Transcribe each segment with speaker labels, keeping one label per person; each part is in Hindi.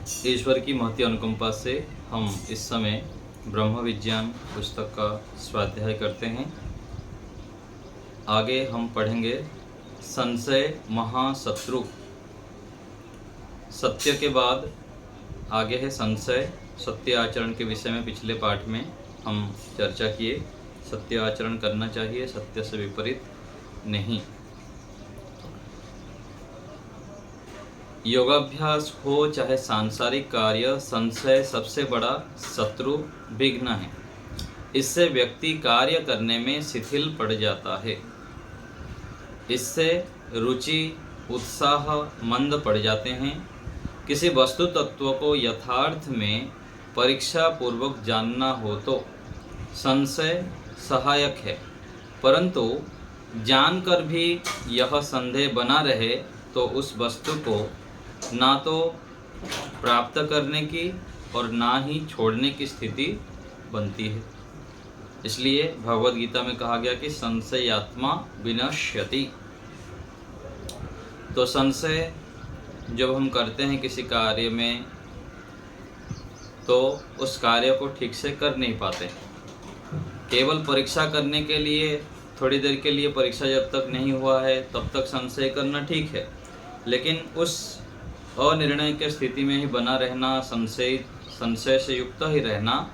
Speaker 1: ईश्वर की महती अनुकंपा से हम इस समय ब्रह्म विज्ञान पुस्तक का स्वाध्याय करते हैं। आगे हम पढ़ेंगे संशय महाशत्रु। सत्य के बाद आगे है संशय। सत्य आचरण के विषय में पिछले पाठ में हम चर्चा किए। सत्य आचरण करना चाहिए, सत्य से विपरीत नहीं। योगाभ्यास हो चाहे सांसारिक कार्य, संशय सबसे बड़ा शत्रु विघ्न है। इससे व्यक्ति कार्य करने में शिथिल पड़ जाता है। इससे रुचि उत्साह मंद पड़ जाते हैं। किसी वस्तु तत्व को यथार्थ में परीक्षा पूर्वक जानना हो तो संशय सहायक है, परंतु जानकर भी यह संदेह बना रहे तो उस वस्तु को ना तो प्राप्त करने की और ना ही छोड़ने की स्थिति बनती है। इसलिए भगवद गीता में कहा गया कि संशयात्मा विनश्यति। तो संशय जब हम करते हैं किसी कार्य में तो उस कार्य को ठीक से कर नहीं पाते। केवल परीक्षा करने के लिए थोड़ी देर के लिए परीक्षा जब तक नहीं हुआ है तब तक संशय करना ठीक है, लेकिन उस अनिर्णय के स्थिति में ही बना रहना, संशय से युक्त ही रहना,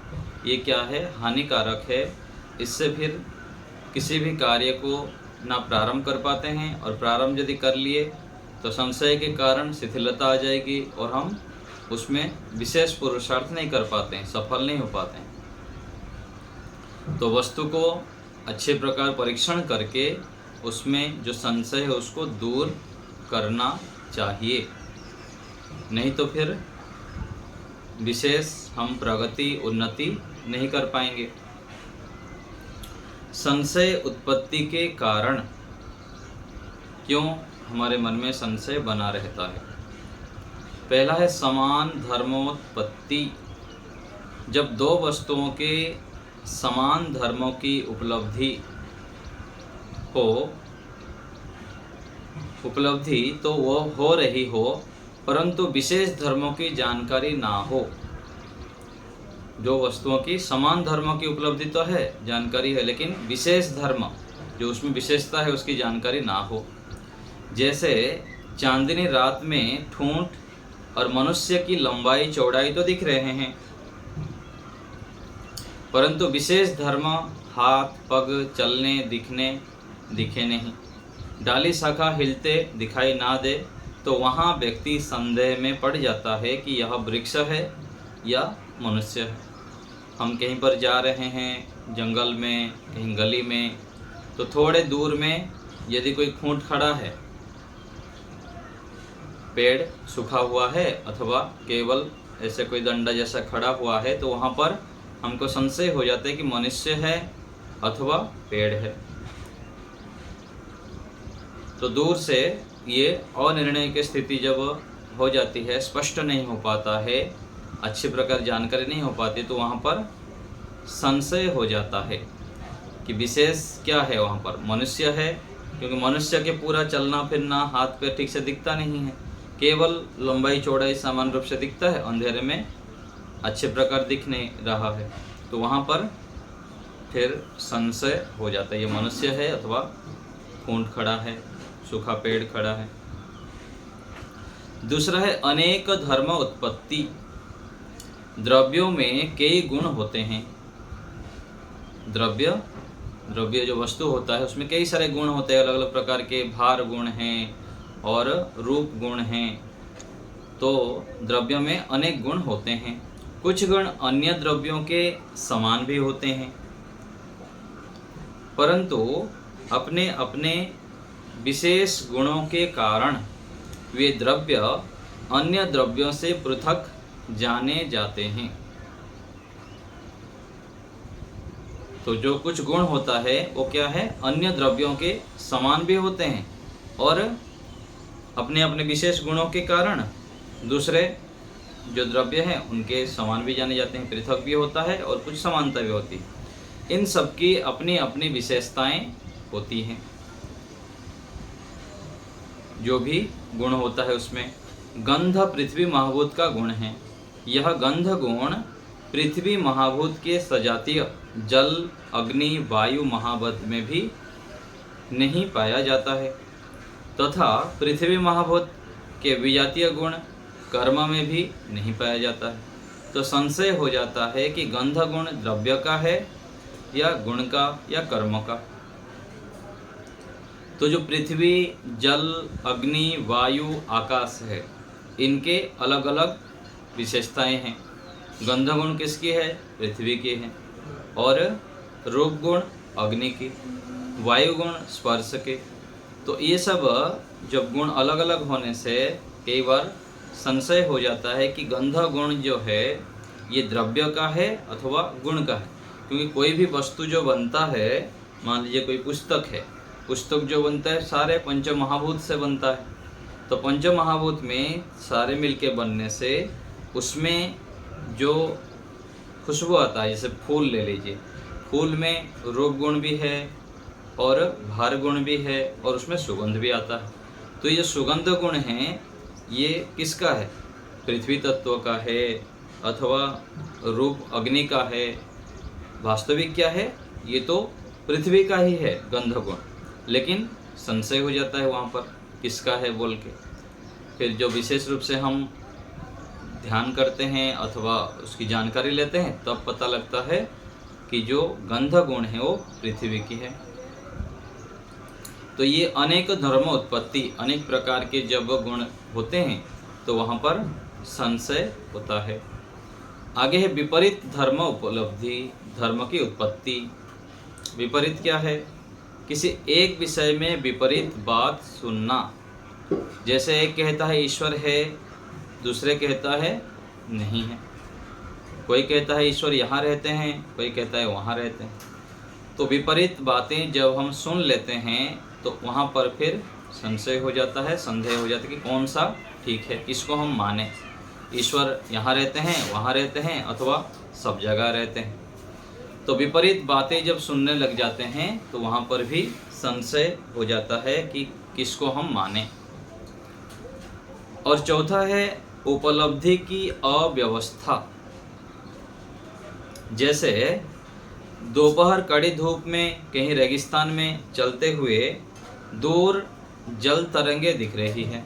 Speaker 1: ये क्या है? हानिकारक है। इससे फिर किसी भी कार्य को ना प्रारंभ कर पाते हैं, और प्रारंभ यदि कर लिए तो संशय के कारण शिथिलता आ जाएगी और हम उसमें विशेष पुरुषार्थ नहीं कर पाते हैं, सफल नहीं हो पाते हैं। तो वस्तु को अच्छे प्रकार परीक्षण करके उसमें जो संशय है उसको दूर करना चाहिए, नहीं तो फिर विशेष हम प्रगति उन्नति नहीं कर पाएंगे। संशय उत्पत्ति के कारण क्यों हमारे मन में संशय बना रहता है? पहला है समान धर्मोत्पत्ति। जब दो वस्तुओं के समान धर्मों की उपलब्धि तो वो हो रही हो, परंतु विशेष धर्मों की जानकारी ना हो। जो वस्तुओं की समान धर्मों की उपलब्धि तो है, जानकारी है, लेकिन विशेष धर्म जो उसमें विशेषता है उसकी जानकारी ना हो। जैसे चांदनी रात में ठूंठ और मनुष्य की लंबाई चौड़ाई तो दिख रहे हैं, परंतु विशेष धर्म हाथ पग चलने दिखे नहीं, डाली शाखा हिलते दिखाई ना दे, तो वहाँ व्यक्ति संदेह में पड़ जाता है कि यह वृक्ष है या मनुष्य है। हम कहीं पर जा रहे हैं जंगल में, कहीं गली में, तो थोड़े दूर में यदि कोई खूंट खड़ा है, पेड़ सूखा हुआ है अथवा केवल ऐसे कोई डंडा जैसा खड़ा हुआ है, तो वहाँ पर हमको संशय हो जाता है कि मनुष्य है अथवा पेड़ है। तो दूर से ये अनिर्णय की स्थिति जब हो जाती है, स्पष्ट नहीं हो पाता है, अच्छी प्रकार जानकारी नहीं हो पाती, तो वहाँ पर संशय हो जाता है कि विशेष क्या है। वहाँ पर मनुष्य है, क्योंकि मनुष्य के पूरा चलना फिरना हाथ पैर ठीक से दिखता नहीं है, केवल लंबाई चौड़ाई सामान्य रूप से दिखता है, अंधेरे में अच्छे प्रकार दिख नहीं रहा है, तो वहाँ पर फिर संशय हो जाता है ये मनुष्य है अथवा खूंट खड़ा है, सूखा पेड़ खड़ा है। दूसरा है अनेक धर्म उत्पत्ति। द्रव्यों में कई गुण होते हैं। द्रव्य जो वस्तु होता है उसमें कई सारे गुण होते हैं, अलग अलग प्रकार के भार गुण हैं और रूप गुण हैं। तो द्रव्यों में अनेक गुण होते हैं। कुछ गुण अन्य द्रव्यों के समान भी होते हैं, परंतु अपने अपने विशेष गुणों के कारण वे द्रव्य अन्य द्रव्यों से पृथक जाने जाते हैं। तो जो कुछ गुण होता है वो क्या है? अन्य द्रव्यों के समान भी होते हैं और अपने अपने विशेष गुणों के कारण दूसरे जो द्रव्य हैं उनके समान भी जाने जाते हैं, पृथक भी होता है और कुछ समानता भी होती है। इन सब की अपनी अपनी विशेषताएं होती हैं। जो भी गुण होता है उसमें गंध पृथ्वी महाभूत का गुण है। यह गंध गुण पृथ्वी महाभूत के सजातीय जल, अग्नि, वायु महाभूत में भी नहीं पाया जाता है तथा पृथ्वी महाभूत के विजातीय गुण कर्म में भी नहीं पाया जाता है। तो संशय हो जाता है कि गंध गुण द्रव्य का है या गुण का या कर्म का। तो जो पृथ्वी, जल, अग्नि, वायु, आकाश है, इनके अलग अलग विशेषताएं हैं। गंध गुण किसकी है? पृथ्वी की है। और रूप गुण अग्नि की, वायु गुण स्पर्श के। तो ये सब जब गुण अलग अलग होने से कई बार संशय हो जाता है कि गंध गुण जो है ये द्रव्य का है अथवा गुण का है। क्योंकि कोई भी वस्तु जो बनता है, मान लीजिए कोई पुस्तक है, पुस्तक जो बनता है सारे पंच महाभूत से बनता है। तो पंच महाभूत में सारे मिलके बनने से उसमें जो खुशबू आता है, जैसे फूल ले लीजिए, फूल में रूप गुण भी है और भार गुण भी है और उसमें सुगंध भी आता है। तो ये सुगंध गुण है, ये किसका है? पृथ्वी तत्व का है अथवा रूप अग्नि का है। वास्तविक क्या है? ये तो पृथ्वी का ही है गंध गुण, लेकिन संशय हो जाता है वहाँ पर किसका है बोल के। फिर जो विशेष रूप से हम ध्यान करते हैं अथवा उसकी जानकारी लेते हैं, तब पता लगता है कि जो गंध गुण है वो पृथ्वी की है। तो ये अनेक धर्म उत्पत्ति, अनेक प्रकार के जब गुण होते हैं तो वहाँ पर संशय होता है। आगे है विपरीत धर्म उपलब्धि, धर्म की उत्पत्ति। विपरीत क्या है? किसी एक विषय में विपरीत बात सुनना। जैसे एक कहता है ईश्वर है, दूसरे कहता है नहीं है। कोई कहता है ईश्वर यहाँ रहते हैं, कोई कहता है वहाँ रहते हैं। तो विपरीत बातें जब हम सुन लेते हैं तो वहाँ पर फिर संशय हो जाता है, संदेह हो जाता है कि कौन सा ठीक है, किसको हम माने। ईश्वर यहाँ रहते हैं, वहाँ रहते हैं अथवा सब जगह रहते हैं। तो विपरीत बातें जब सुनने लग जाते हैं तो वहाँ पर भी संशय हो जाता है कि किसको हम माने। और चौथा है उपलब्धि की अव्यवस्था। जैसे दोपहर कड़ी धूप में कहीं रेगिस्तान में चलते हुए दूर जल तरंगे दिख रही है,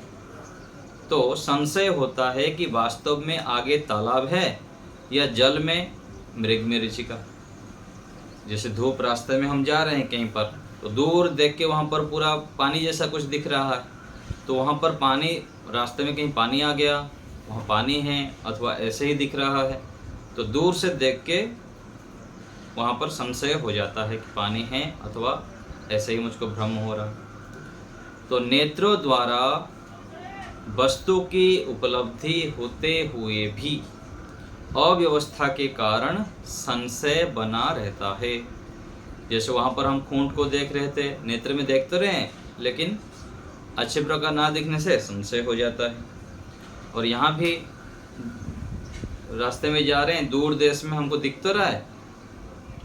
Speaker 1: तो संशय होता है कि वास्तव में आगे तालाब है या जल में मृगमरीचिका। जैसे धूप रास्ते में हम जा रहे हैं कहीं पर, तो दूर देख के वहाँ पर पूरा पानी जैसा कुछ दिख रहा है, तो वहाँ पर पानी, रास्ते में कहीं पानी आ गया, वहाँ पानी है अथवा ऐसे ही दिख रहा है, तो दूर से देख के वहाँ पर संशय हो जाता है कि पानी है अथवा ऐसे ही मुझको भ्रम हो रहा। तो नेत्रों द्वारा वस्तु की उपलब्धि होते हुए भी अव्यवस्था के कारण संशय बना रहता है। जैसे वहाँ पर हम खूंट को देख रहे थे, नेत्र में देख तो रहे हैं, लेकिन अच्छे प्रकार ना दिखने से संशय हो जाता है। और यहाँ भी रास्ते में जा रहे हैं, दूर देश में हमको दिख तो रहा है,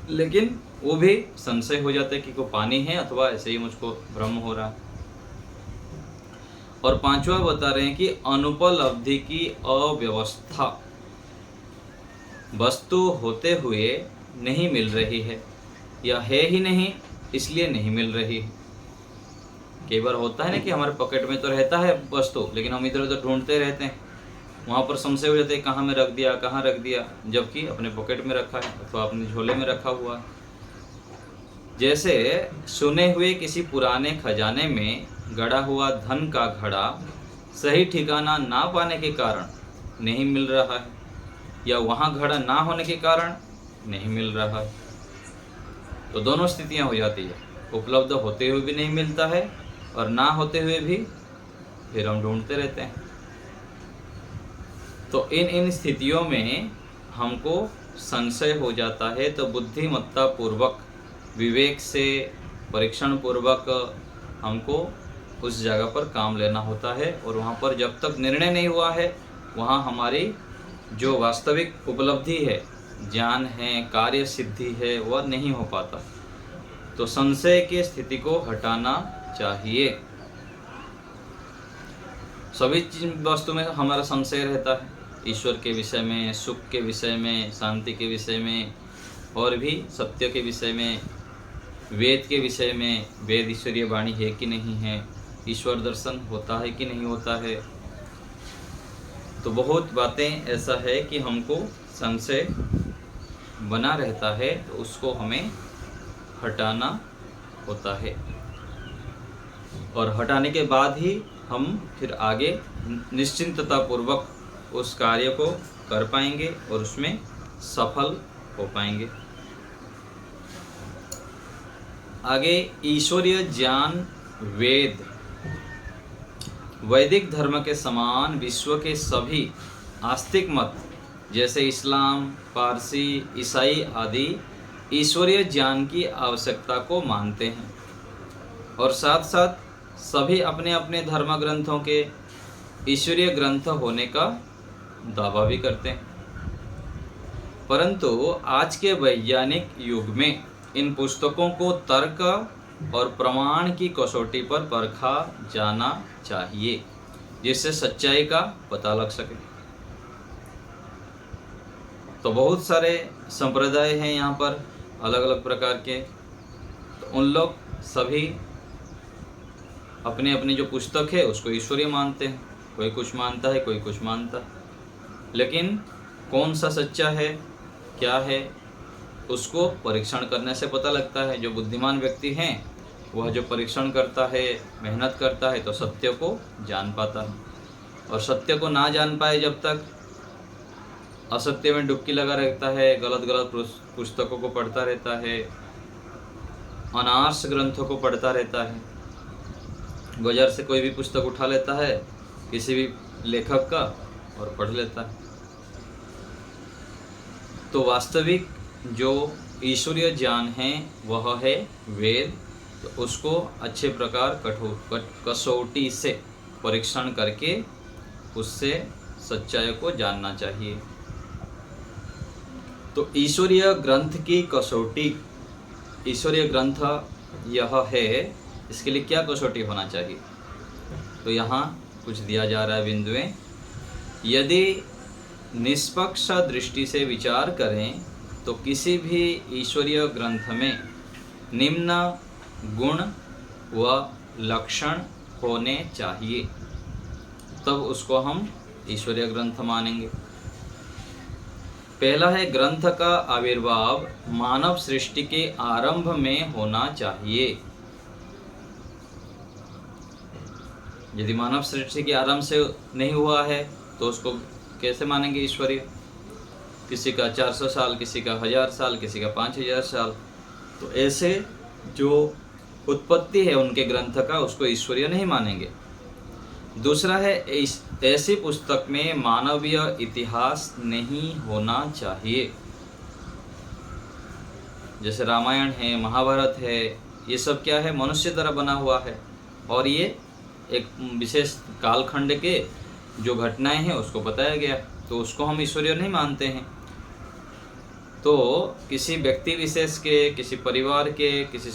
Speaker 1: लेकिन वो भी संशय हो जाता है कि कोई पानी है अथवा ऐसे ही मुझको भ्रम हो रहा है। और पांचवा बता रहे हैं कि अनुपलब्धि की अव्यवस्था। वस्तु होते हुए नहीं मिल रही है या है ही नहीं इसलिए नहीं मिल रही है। कई बार होता है ना कि हमारे पॉकेट में तो रहता है वस्तु, लेकिन हम इधर उधर ढूंढते रहते हैं, वहाँ पर संशय हो जाता है कहाँ में रख दिया, कहाँ रख दिया, जबकि अपने पॉकेट में रखा है अथवा अपने झोले में रखा हुआ है। जैसे सुने हुए किसी पुराने खजाने में गड़ा हुआ धन का घड़ा सही ठिकाना ना पाने के कारण नहीं मिल रहा है, या वहाँ घड़ा ना होने के कारण नहीं मिल रहा है। तो दोनों स्थितियाँ हो जाती है, उपलब्ध होते हुए भी नहीं मिलता है और ना होते हुए भी फिर हम ढूंढते रहते हैं। तो इन स्थितियों में हमको संशय हो जाता है, तो बुद्धिमत्ता पूर्वक, विवेक से, परीक्षण पूर्वक हमको उस जगह पर काम लेना होता है। और वहाँ पर जब तक निर्णय नहीं हुआ है, वहाँ हमारी जो वास्तविक उपलब्धि है, ज्ञान है, कार्य सिद्धि है, वह नहीं हो पाता। तो संशय की स्थिति को हटाना चाहिए। सभी चीज वस्तु में हमारा संशय रहता है, ईश्वर के विषय में, सुख के विषय में, शांति के विषय में, और भी सत्य के विषय में, वेद के विषय में, वेद ईश्वरीय वाणी है कि नहीं है, ईश्वर दर्शन होता है कि नहीं होता है। तो बहुत बातें ऐसा है कि हमको संशय बना रहता है, तो उसको हमें हटाना होता है, और हटाने के बाद ही हम फिर आगे निश्चिंतता पूर्वक उस कार्य को कर पाएंगे और उसमें सफल हो पाएंगे। आगे ईश्वरीय ज्ञान वेद, वैदिक धर्म के समान विश्व के सभी आस्तिक मत जैसे इस्लाम, पारसी, ईसाई आदि ईश्वरीय ज्ञान की आवश्यकता को मानते हैं, और साथ साथ सभी अपने अपने धर्म ग्रंथों के ईश्वरीय ग्रंथ होने का दावा भी करते हैं। परंतु आज के वैज्ञानिक युग में इन पुस्तकों को तर्क और प्रमाण की कसौटी पर परखा जाना चाहिए, जिससे सच्चाई का पता लग सके। तो बहुत सारे संप्रदाय हैं यहाँ पर अलग अलग प्रकार के, तो उन लोग सभी अपने अपने जो पुस्तक है उसको ईश्वरीय मानते हैं। कोई कुछ मानता है, कोई कुछ मानता है, लेकिन कौन सा सच्चा है, क्या है, उसको परीक्षण करने से पता लगता है। जो बुद्धिमान व्यक्ति हैं वह जो परीक्षण करता है, मेहनत करता है, तो सत्य को जान पाता है। और सत्य को ना जान पाए जब तक असत्य में डुबकी लगा रहता है, गलत गलत पुस्तकों को पढ़ता रहता है, अनार्स ग्रंथों को पढ़ता रहता है, बाजार से कोई भी पुस्तक उठा लेता है किसी भी लेखक का और पढ़ लेता है। तो वास्तविक जो ईश्वरीय ज्ञान है वह है वेद, तो उसको अच्छे प्रकार कसौटी से परीक्षण करके उससे सच्चाई को जानना चाहिए। तो ईश्वरीय ग्रंथ की कसौटी, ईश्वरीय ग्रंथ यह है, इसके लिए क्या कसौटी होना चाहिए? तो यहाँ कुछ दिया जा रहा है बिंदुएं। यदि निष्पक्ष दृष्टि से विचार करें तो किसी भी ईश्वरीय ग्रंथ में निम्न गुण व लक्षण होने चाहिए, तब उसको हम ईश्वरीय ग्रंथ मानेंगे। पहला है, ग्रंथ का आविर्भाव मानव सृष्टि के आरंभ में होना चाहिए। यदि मानव सृष्टि के आरंभ से नहीं हुआ है तो उसको कैसे मानेंगे ईश्वरीय? किसी का 400 साल, किसी का 1000 साल, किसी का 5000 साल, तो ऐसे जो उत्पत्ति है उनके ग्रंथ का, उसको ईश्वरीय नहीं मानेंगे। दूसरा है, ऐसी पुस्तक में मानवीय इतिहास नहीं होना चाहिए। जैसे रामायण है, महाभारत है, ये सब क्या है? मनुष्य द्वारा बना हुआ है, और ये एक विशेष कालखंड के जो घटनाएं हैं उसको बताया गया, तो उसको हम ईश्वरीय नहीं मानते हैं। तो किसी व्यक्ति विशेष के, किसी परिवार के, किसी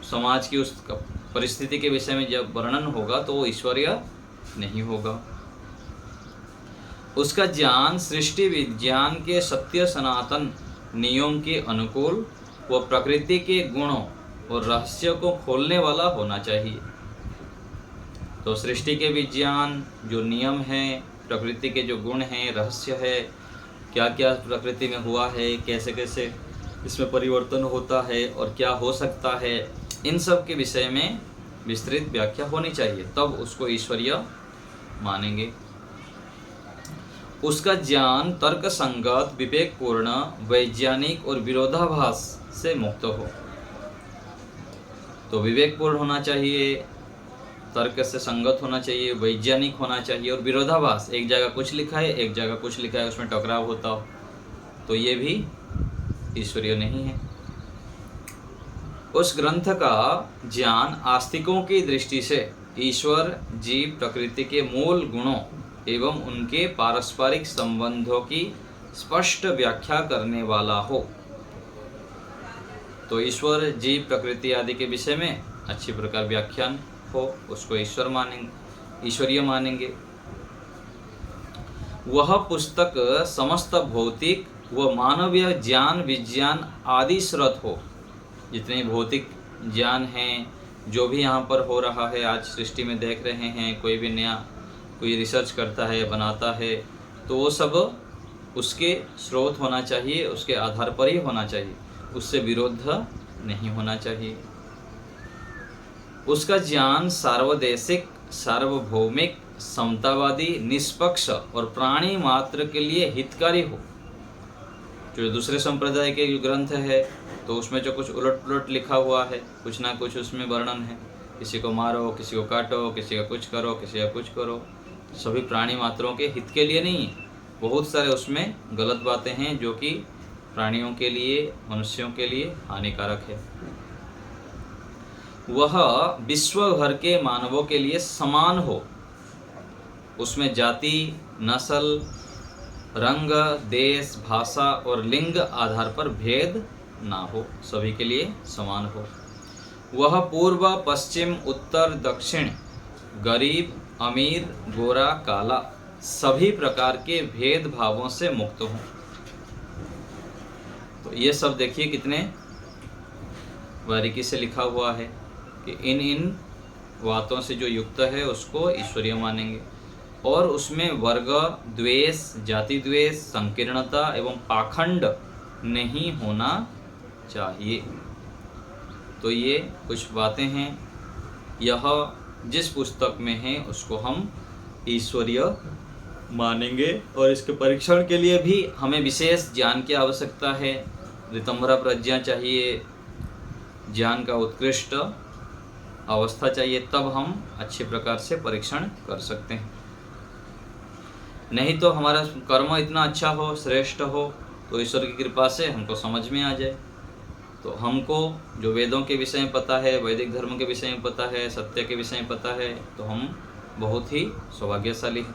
Speaker 1: समाज की उस परिस्थिति के विषय में जब वर्णन होगा तो वो ईश्वरीय नहीं होगा। उसका ज्ञान सृष्टि विज्ञान के सत्य सनातन नियम के अनुकूल व प्रकृति के गुणों और रहस्य को खोलने वाला होना चाहिए। तो सृष्टि के विज्ञान जो नियम हैं, प्रकृति के जो गुण हैं, रहस्य है, क्या क्या प्रकृति में हुआ है, कैसे कैसे इसमें परिवर्तन होता है और क्या हो सकता है, इन सब के विषय में विस्तृत व्याख्या होनी चाहिए, तब उसको ईश्वरीय मानेंगे। उसका ज्ञान तर्क संगत, विवेकपूर्ण, वैज्ञानिक और विरोधाभास से मुक्त हो। तो विवेकपूर्ण होना चाहिए, तर्क से संगत होना चाहिए, वैज्ञानिक होना चाहिए, और विरोधाभास, एक जगह कुछ लिखा है, एक जगह कुछ लिखा है, उसमें टकराव होता हो, तो ये भी ईश्वरीय नहीं है। उस ग्रंथ का ज्ञान आस्तिकों की दृष्टि से ईश्वर, जीव, प्रकृति के मूल गुणों एवं उनके पारस्परिक संबंधों की स्पष्ट व्याख्या करने वाला हो। तो ईश्वर, जीव, प्रकृति आदि के विषय में अच्छी प्रकार व्याख्यान हो उसको ईश्वरीय मानेंगे। वह पुस्तक समस्त भौतिक व मानवीय ज्ञान विज्ञान आदि स्रोत हो। जितने भौतिक ज्ञान हैं, जो भी यहाँ पर हो रहा है, आज सृष्टि में देख रहे हैं, कोई भी नया कोई रिसर्च करता है, बनाता है, तो वो सब उसके स्रोत होना चाहिए, उसके आधार पर ही होना चाहिए, उससे विरुद्ध नहीं होना चाहिए। उसका ज्ञान सार्वदेशिक, सार्वभौमिक, समतावादी, निष्पक्ष और प्राणी मात्र के लिए हितकारी हो। जो दूसरे संप्रदाय के ग्रंथ है तो उसमें जो कुछ उलट पुलट लिखा हुआ है, कुछ ना कुछ उसमें वर्णन है, किसी को मारो, किसी को काटो, किसी का कुछ करो, किसी का कुछ करो, सभी प्राणी मात्रों के हित के लिए नहीं है। बहुत सारे उसमें गलत बातें हैं जो कि प्राणियों के लिए, मनुष्यों के लिए हानिकारक है। वह विश्व भर के मानवों के लिए समान हो, उसमें जाति, नस्ल, रंग, देश, भाषा और लिंग आधार पर भेद ना हो, सभी के लिए समान हो। वह पूर्व, पश्चिम, उत्तर, दक्षिण, गरीब, अमीर, गोरा, काला, सभी प्रकार के भेदभावों से मुक्त हो। तो ये सब देखिए कितने बारीकी से लिखा हुआ है कि इन बातों से जो युक्त है उसको ईश्वरीय मानेंगे, और उसमें वर्ग द्वेष, जाति द्वेष, संकीर्णता एवं पाखंड नहीं होना चाहिए। तो ये कुछ बातें हैं, यह जिस पुस्तक में है उसको हम ईश्वरीय मानेंगे, और इसके परीक्षण के लिए भी हमें विशेष ज्ञान की आवश्यकता है, ऋतंभरा प्रज्ञा चाहिए, ज्ञान का उत्कृष्ट अवस्था चाहिए, तब हम अच्छे प्रकार से परीक्षण कर सकते हैं। नहीं तो हमारा कर्म इतना अच्छा हो, श्रेष्ठ हो, तो ईश्वर की कृपा से हमको समझ में आ जाए। तो हमको जो वेदों के विषय में पता है, वैदिक धर्म के विषय में पता है, सत्य के विषय में पता है, तो हम बहुत ही सौभाग्यशाली हैं।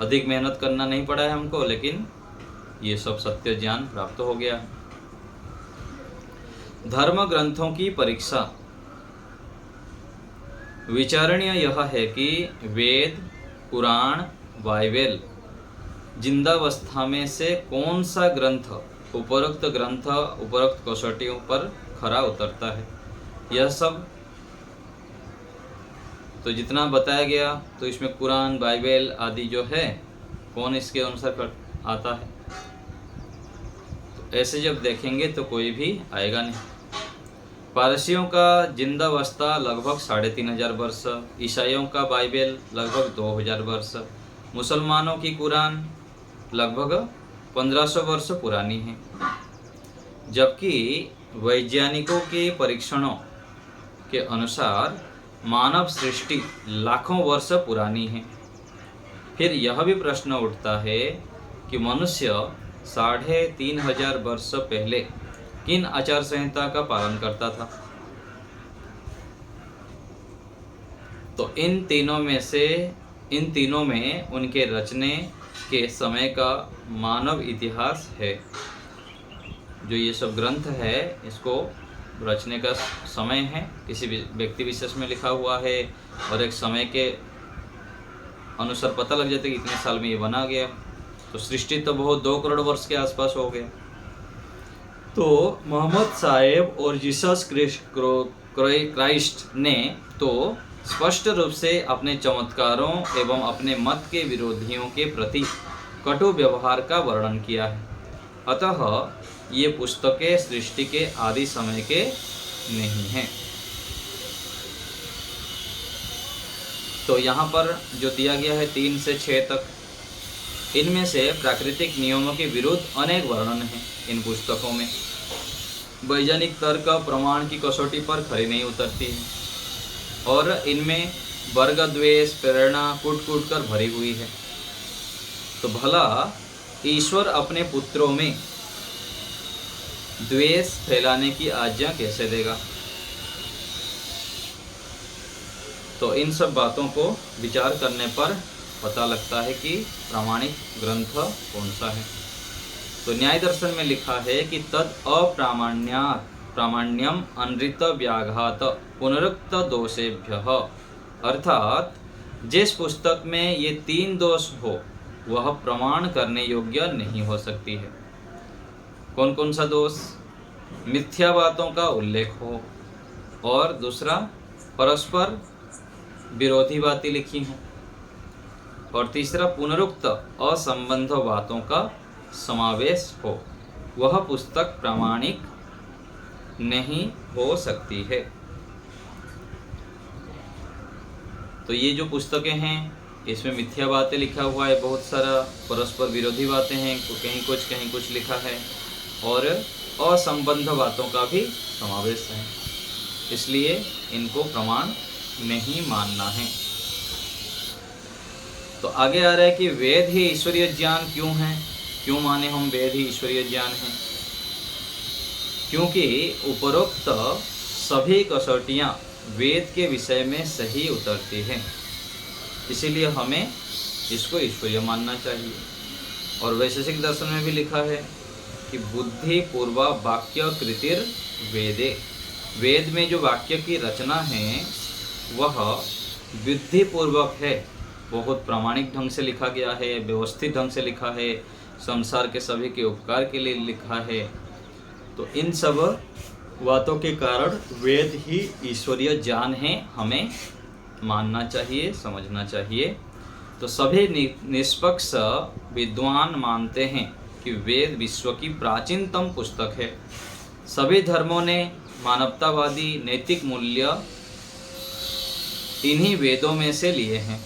Speaker 1: अधिक मेहनत करना नहीं पड़ा है हमको, लेकिन ये सब सत्य ज्ञान प्राप्त हो गया। धर्म ग्रंथों की परीक्षा। विचारणीय यह है कि वेद, पुराण, बाइबल जिंदावस्था में से कौन सा ग्रंथ उपरोक्त कसौटियों पर खरा उतरता है। यह सब तो जितना बताया गया, तो इसमें कुरान, बाइबल आदि जो है, कौन इसके अनुसार आता है, तो ऐसे जब देखेंगे तो कोई भी आएगा नहीं। पारसियों का जिंदावस्था लगभग 3500 वर्ष, ईसाइयों का बाइबल लगभग 2000 वर्ष, मुसलमानों की कुरान लगभग 1500 वर्ष पुरानी है, जबकि वैज्ञानिकों के परीक्षणों के अनुसार मानव सृष्टि लाखों वर्ष पुरानी है। फिर यह भी प्रश्न उठता है कि मनुष्य 3500 वर्ष पहले किन आचार संहिता का पालन करता था। तो इन तीनों में उनके रचने के समय का मानव इतिहास है। जो ये सब ग्रंथ है, इसको रचने का समय है, किसी व्यक्ति विशेष में लिखा हुआ है, और एक समय के अनुसार पता लग जाता है कि इतने साल में ये बना गया। तो सृष्टि तो बहुत 2 करोड़ वर्ष के आसपास हो गया। तो मोहम्मद साहेब और जीसस क्राइस्ट ने तो स्पष्ट रूप से अपने चमत्कारों एवं अपने मत के विरोधियों के प्रति कटु व्यवहार का वर्णन किया है। अतः ये पुस्तकें सृष्टि के आदि समय के नहीं हैं। तो यहाँ पर जो दिया गया है 3 से 6 तक, इनमें से प्राकृतिक नियमों के विरुद्ध अनेक वर्णन हैं इन पुस्तकों में। वैज्ञानिक तर्क प्रमाण की कसौटी पर खरी नहीं उतरती है, और इनमें वर्ग द्वेष प्रेरणा कूट कर भरी हुई है। तो भला ईश्वर अपने पुत्रों में द्वेष फैलाने की आज्ञा कैसे देगा। तो इन सब बातों को विचार करने पर पता लगता है कि प्रामाणिक ग्रंथ कौन सा है। तो न्याय दर्शन में लिखा है कि तद अप्रामाण्यात् प्रामाण्यम अनृत व्याघात पुनरुक्त दोषेभ्यः अर्थात जिस पुस्तक में ये 3 दोष हो वह प्रमाण करने योग्य नहीं हो सकती है। कौन कौन सा दोष? मिथ्या बातों का उल्लेख हो, और दूसरा परस्पर विरोधी बातें लिखी हों, और तीसरा पुनरुक्त असंबद्ध बातों का समावेश हो, वह पुस्तक प्रामाणिक नहीं हो सकती है। तो ये जो पुस्तकें हैं इसमें मिथ्या बातें लिखा हुआ है, बहुत सारा परस्पर विरोधी बातें हैं, कहीं कुछ लिखा है, और असंबद्ध बातों का भी समावेश है, इसलिए इनको प्रमाण नहीं मानना है। तो आगे आ रहा है कि वेद ही ईश्वरीय ज्ञान क्यों है? क्यों माने हम वेद ही ईश्वरीय ज्ञान है? क्योंकि उपरोक्त सभी कसौटियां वेद के विषय में सही उतरती हैं, इसीलिए हमें इसको ईश्वरीय मानना चाहिए। और वैशेषिक दर्शन में भी लिखा है कि बुद्धि पूर्वा वाक्य कृतिर वेदे, वेद में जो वाक्य की रचना है वह बुद्धि पूर्वक है, बहुत प्रामाणिक ढंग से लिखा गया है, व्यवस्थित ढंग से लिखा है, संसार के सभी के उपकार के लिए लिखा है। तो इन सब बातों के कारण वेद ही ईश्वरीय ज्ञान है, हमें मानना चाहिए, समझना चाहिए। तो सभी निष्पक्ष विद्वान मानते हैं कि वेद विश्व की प्राचीनतम पुस्तक है। सभी धर्मों ने मानवतावादी नैतिक मूल्य इन्हीं वेदों में से लिए हैं।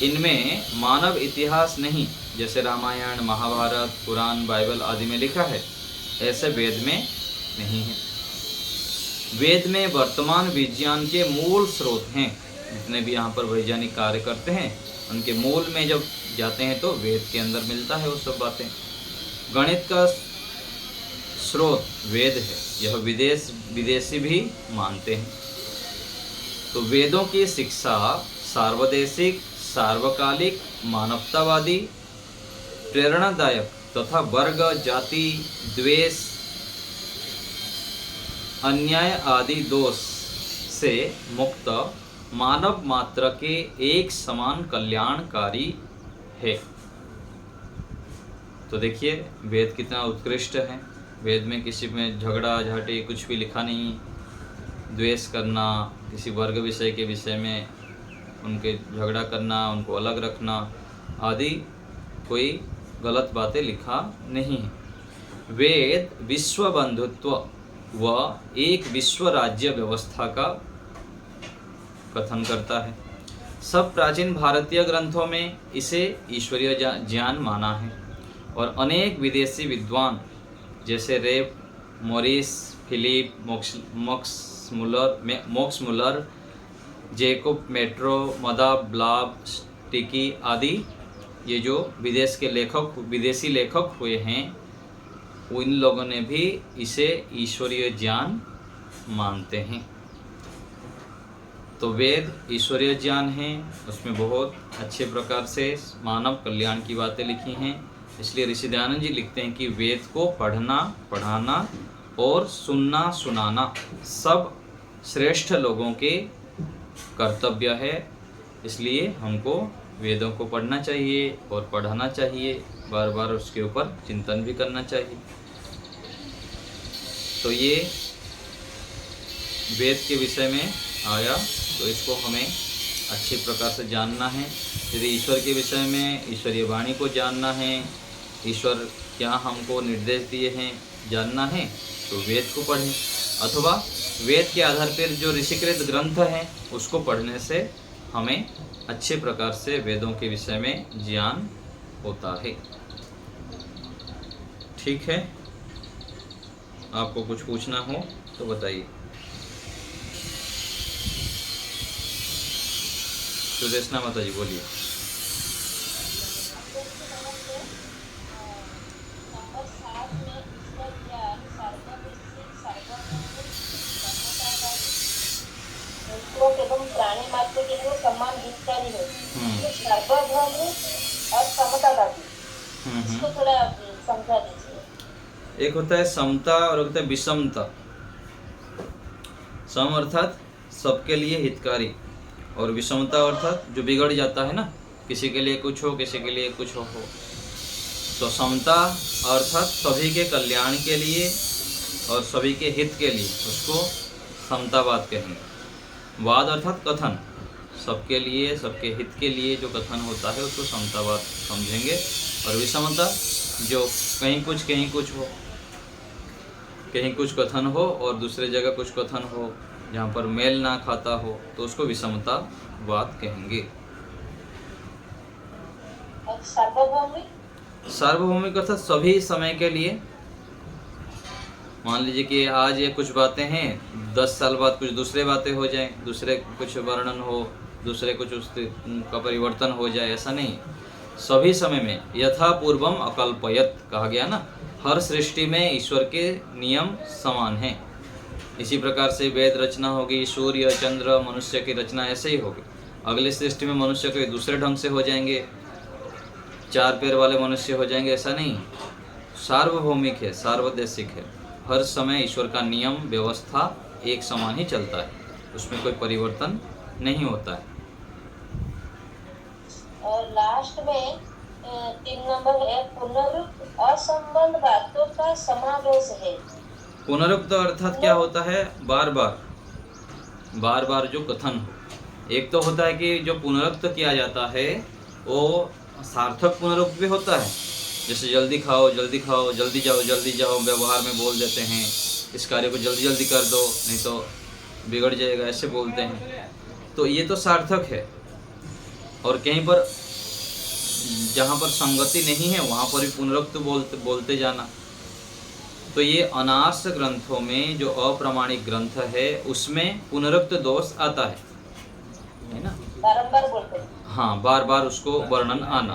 Speaker 1: इनमें मानव इतिहास नहीं, जैसे रामायण, महाभारत, पुराण, बाइबल आदि में लिखा है, ऐसे वेद में नहीं है। वेद में वर्तमान विज्ञान के मूल स्रोत हैं। जितने भी यहाँ पर वैज्ञानिक कार्य करते हैं उनके मूल में जब जाते हैं तो वेद के अंदर मिलता है वो सब बातें। गणित का स्रोत वेद है, यह विदेशी भी मानते हैं। तो वेदों की शिक्षा सार्वदेशिक, सार्वकालिक, मानवतावादी, प्रेरणादायक तथा वर्ग, जाति, द्वेष, अन्याय आदि दोष से मुक्त मानव मात्र के एक समान कल्याणकारी है। तो देखिए वेद कितना उत्कृष्ट है। वेद में किसी में झगड़ा झाटी कुछ भी लिखा नहीं, द्वेष करना, किसी वर्ग विषय के विषय में उनके झगड़ा करना, उनको अलग रखना आदि कोई गलत बातें लिखा नहीं है। वेद विश्व बंधुत्व व एक विश्व राज्य व्यवस्था का कथन करता है। सब प्राचीन भारतीय ग्रंथों में इसे ईश्वरीय ज्ञान माना है, और अनेक विदेशी विद्वान जैसे रेप, मोरिस, फिलिप, मोक्स मुलर, जेकोब मेट्रो, मदा ब्लाब, स्टिकी आदि ये जो विदेशी लेखक हुए हैं, उन लोगों ने भी इसे ईश्वरीय ज्ञान मानते हैं। तो वेद ईश्वरीय ज्ञान है, उसमें बहुत अच्छे प्रकार से मानव कल्याण की बातें लिखी हैं। इसलिए ऋषि दयानंद जी लिखते हैं कि वेद को पढ़ना, पढ़ाना और सुनना, सुनाना सब श्रेष्ठ लोगों के कर्तव्य है। इसलिए हमको वेदों को पढ़ना चाहिए और पढ़ाना चाहिए, बार बार उसके ऊपर चिंतन भी करना चाहिए। तो ये वेद के विषय में आया, तो इसको हमें अच्छे प्रकार से जानना है। यदि ईश्वर के विषय में ईश्वरीय वाणी को जानना है, ईश्वर क्या हमको निर्देश दिए हैं जानना है, तो वेद को पढ़ें, अथवा वेद के आधार पर जो ऋषिकृत ग्रंथ हैं उसको पढ़ने से हमें अच्छे प्रकार से वेदों के विषय में ज्ञान होता है। ठीक है, आपको कुछ पूछना हो तो बताइए। सुदेशना माता जी बोलिए।
Speaker 2: एवं प्राणी मात्र के लिए सम्मान हितकारी है, सार्वभौम और समतावादी, इसको थोड़ा समझा दीजिए।
Speaker 1: एक होता है समता और होता है विषमता। सम अर्थात सबके लिए हितकारी, और विषमता अर्थात जो बिगड़ जाता है ना, किसी के लिए कुछ हो, किसी के लिए कुछ हो। तो समता अर्थात सभी के कल्याण के लिए और सभी के हित के लिए, उसको समतावाद कहेंगे। वाद अर्थात कथन, सबके लिए, सबके हित के लिए जो कथन होता है उसको समतावाद समझेंगे। और विषमता जो कहीं कुछ हो, कहीं कुछ कथन हो और दूसरे जगह कुछ कथन हो, जहाँ पर मेल ना खाता हो, तो उसको विषमतावाद कहेंगे। सार्वभौमिक अर्थात सभी समय के लिए। मान लीजिए कि आज ये कुछ बातें हैं, 10 साल बाद कुछ दूसरे बातें हो जाएं, दूसरे कुछ वर्णन हो, दूसरे कुछ उसका परिवर्तन हो जाए, ऐसा नहीं। सभी समय में यथा पूर्वम अकल्पयत कहा गया ना, हर सृष्टि में ईश्वर के नियम समान हैं। इसी प्रकार से वेद रचना होगी, सूर्य चंद्र मनुष्य की रचना ऐसे ही होगी। अगली सृष्टि में मनुष्य के दूसरे ढंग से हो जाएंगे, 4 पैर वाले मनुष्य हो जाएंगे, ऐसा नहीं। सार्वभौमिक है, सार्वदेशिक है। हर समय ईश्वर का नियम व्यवस्था एक समान ही चलता है, उसमें कोई परिवर्तन नहीं होता है।
Speaker 2: और लास्ट में 3 नंबर है, पुनरुक्त असंबद्ध बातों का समावेश है।
Speaker 1: पुनरुक्त अर्थात क्या होता है? बार बार जो कथन हो। एक तो होता है कि जो पुनरुक्त किया जाता है वो सार्थक पुनरुक्त भी होता है, जैसे जल्दी खाओ, जल्दी खाओ, जल्दी जाओ व्यवहार में बोल देते हैं, इस कार्य को जल्दी जल्दी कर दो नहीं तो बिगड़ जाएगा, ऐसे बोलते हैं। तो ये तो सार्थक है। और कहीं पर जहाँ पर संगति नहीं है वहाँ पर भी पुनरुक्त बोलते जाना। तो ये अनार्स ग्रंथों में जो अप्रामाणिक ग्रंथ है उसमें पुनरुक्त दोष आता है ना,
Speaker 2: बारंबार बोलते हैं।
Speaker 1: हाँ, बार बार उसको वर्णन आना।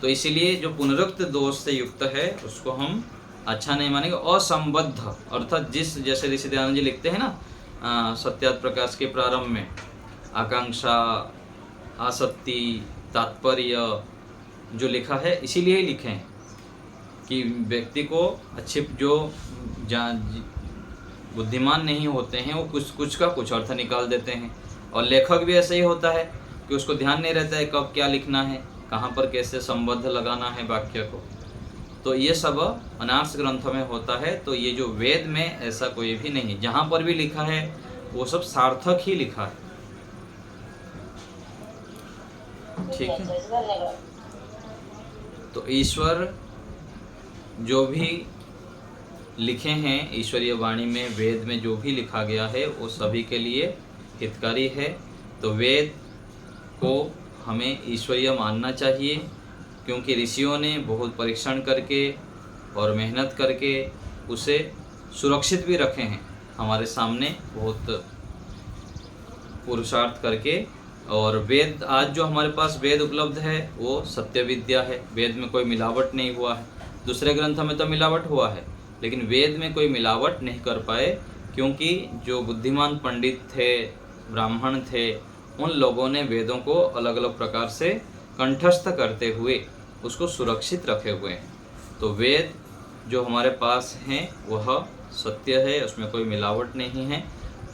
Speaker 1: तो इसीलिए जो पुनरुक्त दोष से युक्त है उसको हम अच्छा नहीं मानेंगे। असंबद्ध अर्थात जिस, जैसे ऋषि दयानंद जी लिखते हैं ना सत्यार्थ प्रकाश के प्रारंभ में, आकांक्षा, आसक्ति, तात्पर्य जो लिखा है इसीलिए ही लिखे हैं कि व्यक्ति को अच्छे जो बुद्धिमान नहीं होते हैं वो कुछ का कुछ अर्थ निकाल देते हैं। और लेखक भी ऐसा ही होता है कि उसको ध्यान नहीं रहता है कब क्या लिखना है, कहाँ पर कैसे संबद्ध लगाना है वाक्य को। तो ये सब अनार्स ग्रंथों में होता है। तो ये जो वेद में ऐसा कोई भी नहीं, जहाँ पर भी लिखा है वो सब सार्थक ही लिखा है। ठीक है। तो ईश्वर जो भी लिखे हैं ईश्वरीय वाणी में, वेद में जो भी लिखा गया है वो सभी के लिए हितकारी है। तो वेद को हमें ईश्वरीय मानना चाहिए, क्योंकि ऋषियों ने बहुत परीक्षण करके और मेहनत करके उसे सुरक्षित भी रखे हैं हमारे सामने, बहुत पुरुषार्थ करके। और वेद आज जो हमारे पास वेद उपलब्ध है वो सत्य विद्या है, वेद में कोई मिलावट नहीं हुआ है। दूसरे ग्रंथों में तो मिलावट हुआ है, लेकिन वेद में कोई मिलावट नहीं कर पाए, क्योंकि जो बुद्धिमान पंडित थे, ब्राह्मण थे, उन लोगों ने वेदों को अलग अलग प्रकार से कंठस्थ करते हुए उसको सुरक्षित रखे हुए हैं। तो वेद जो हमारे पास हैं वह सत्य है, उसमें कोई मिलावट नहीं है।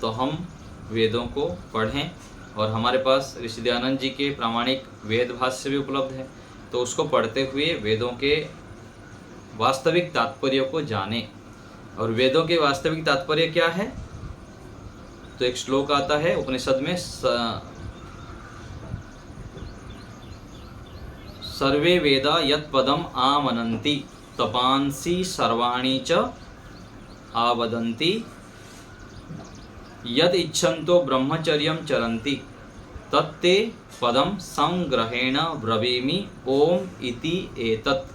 Speaker 1: तो हम वेदों को पढ़ें। और हमारे पास ऋषि दयानंद जी के प्रामाणिक वेद भाष्य भी उपलब्ध है, तो उसको पढ़ते हुए वेदों के वास्तविक तात्पर्य को जानें। और वेदों के वास्तविक तात्पर्य क्या है? तो एक श्लोक आता है उपनिषद में, सर्वे वेदा यत् पदम आमनन्ति तपांसि सर्वाणि च आवदन्ति यद इच्छन्तो ब्रह्मचर्यं चरन्ति तत्ते पदम संग्रहेण ब्रवीमि ओम इति एतत्।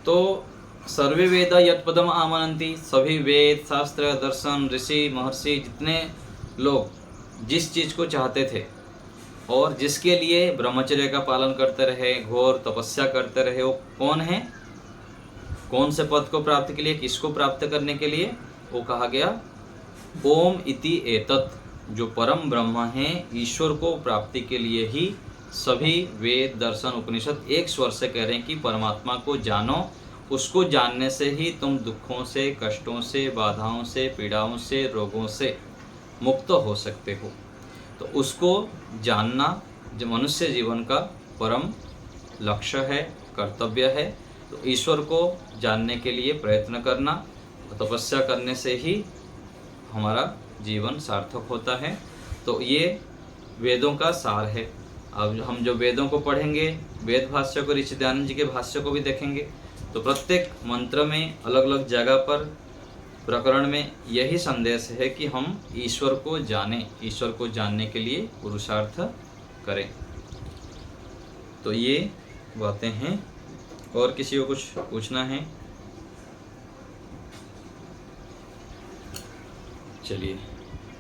Speaker 1: तो सर्वे वेद यत् पदम आमनन्ति, सभी वेद शास्त्र दर्शन ऋषि महर्षि जितने लोग जिस चीज़ को चाहते थे और जिसके लिए ब्रह्मचर्य का पालन करते रहे, घोर तपस्या करते रहे, वो कौन है? कौन से पद को प्राप्त के लिए, किसको प्राप्त करने के लिए? वो कहा गया ओम इति एतत्, जो परम ब्रह्म हैं, ईश्वर को प्राप्ति के लिए ही सभी वेद दर्शन उपनिषद एक स्वर से कह रहे हैं कि परमात्मा को जानो। उसको जानने से ही तुम दुखों से, कष्टों से, बाधाओं से, पीड़ाओं से, रोगों से मुक्त हो सकते हो। तो उसको जानना जो मनुष्य जीवन का परम लक्ष्य है, कर्तव्य है। तो ईश्वर को जानने के लिए प्रयत्न करना, तपस्या करने से ही हमारा जीवन सार्थक होता है। तो ये वेदों का सार है। अब हम जो वेदों को पढ़ेंगे, वेद भाष्य को, ऋषि दयानंद जी के भाष्य को भी देखेंगे, तो प्रत्येक मंत्र में अलग अलग जगह पर, प्रकरण में यही संदेश है कि हम ईश्वर को जानें, ईश्वर को जानने के लिए पुरुषार्थ करें। तो ये बातें हैं। और किसी को कुछ पूछना है? चलिए।